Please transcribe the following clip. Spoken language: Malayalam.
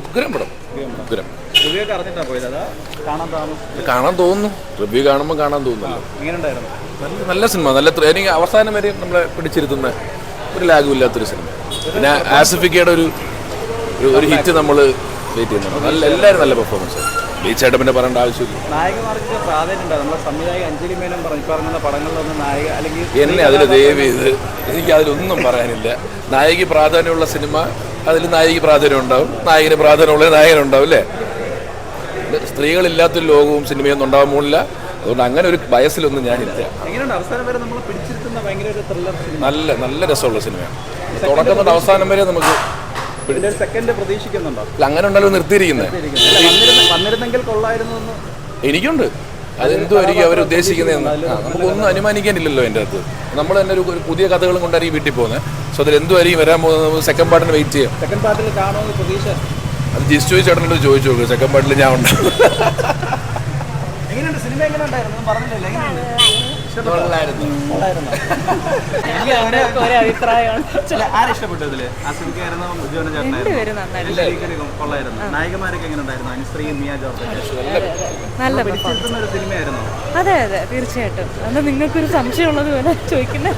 ഉഗ്രം പടം. ഉഗ്രം കാണാൻ തോന്നുന്നു. റിവ്യൂ കാണുമ്പോൾ കാണാൻ തോന്നുന്നല്ലോ. നല്ല സിനിമ, നല്ല എനിക്ക് അവസാനം വരെ നമ്മളെ പിടിച്ചിരുത്തുന്ന ഒരു ലാഗും ഇല്ലാത്തൊരു സിനിമ. പിന്നെ ആസിഫിക്കയുടെ ഒരു ഹിറ്റ് നമ്മൾ വെയിറ്റ് ചെയ്യുന്നുണ്ട്. നല്ല എല്ലാവരും നല്ല പെർഫോമൻസ്. ബീച്ചായിട്ട് പിന്നെ പറയേണ്ട ആവശ്യമില്ല. എന്നെ അതിൽ ദയവ് ചെയ്ത് എനിക്ക് അതിലൊന്നും പറയാനില്ല. നായിക പ്രാധാന്യമുള്ള സിനിമ, അതിൽ നായിക പ്രാധാന്യം ഉണ്ടാവും, നായകന് പ്രാധാന്യമുള്ള നായകനുണ്ടാവും അല്ലേ. സ്ത്രീകളില്ലാത്തൊരു ലോകവും സിനിമയൊന്നും ഉണ്ടാവാൻ പോകില്ല. അതുകൊണ്ട് അങ്ങനെ ഒരു വയസ്സിലൊന്നും ഞാനില്ല. നല്ല നല്ല രസമുള്ള സിനിമയാണ്. തുടക്കം തൊട്ട് അവസാനം വരെ നമുക്ക് അങ്ങനെ ഉണ്ടല്ലോ നിർത്തിയിരിക്കുന്നത്. എനിക്കുണ്ട്. അതെന്തുമായിരിക്കും അവർ ഉദ്ദേശിക്കുന്നതെന്ന് നമുക്കൊന്നും അനുമാനിക്കാനില്ലല്ലോ. എൻ്റെ അകത്ത് നമ്മൾ തന്നെ ഒരു പുതിയ കഥകളും കൊണ്ടായിരിക്കും വീട്ടിൽ പോകുന്നത്. സോ അതിൽ എന്തുമായിരിക്കും വരാൻ പോകുന്നത്. സെക്കൻഡ് പാർട്ടിന് വെയിറ്റ് ചെയ്യാം. അത് ജിസ്റ്റു ചേട്ടനോട് ചോദിച്ചു നോക്കുക. സെക്കൻഡ് പാർട്ടിൽ ഞാൻ ഉണ്ടാവും. അതെ അതെ തീർച്ചയായിട്ടും. അത് നിങ്ങൾക്കൊരു സംശയം ഉള്ളത് പോലെ ചോദിക്കുന്നത്.